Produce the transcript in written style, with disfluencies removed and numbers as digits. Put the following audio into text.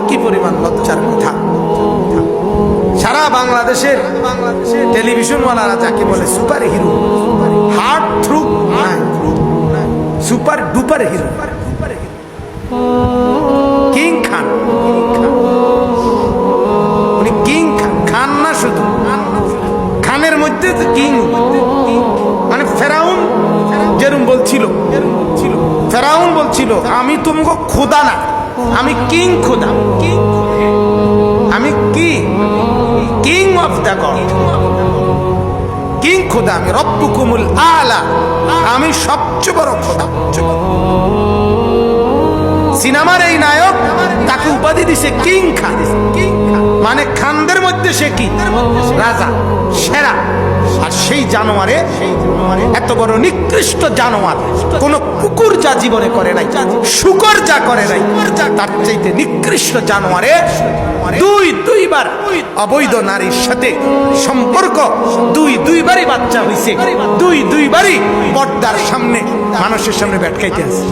কি পরিমাণ লজ্জার কথা। সারা বাংলাদেশের টেলিভিশনওয়ালারা যাকে বলে super hero, heartthrob super duper hero, king Khan. উনি কিং খান, খান না শুধু, খানের মধ্যে কিং। মানে ফেরাউন যেরকম বলছিল, ফেরাউন বলছিল আমি তোমাকে খোদা না, আমি কিং খোদা, আমি কি king of the god, king খোদা, আমি রব্বুকুমুল আলা, আমি সবচেয়ে বড় খোদা। সিনেমার এই নায়ক তাকে উপাধি দিছে কিং খান, মানে খানদের মধ্যে সে কি রাজা, সেরা। আর সেই জানোয়ারে, এত বড় নিকৃষ্ট জানোয়ার কোন কুকুর যা জীবনে করে নাই, শুকর যা করে নাই, তার চাইতে নিকৃষ্ট জানোয়ারে দুইবার অবৈধ নারীর সাথে সম্পর্ক, দুইবারই বাচ্চা হইছে, দুইবারই পর্দার সামনে মানুষের সামনে ব্যাট খাইতে আছে।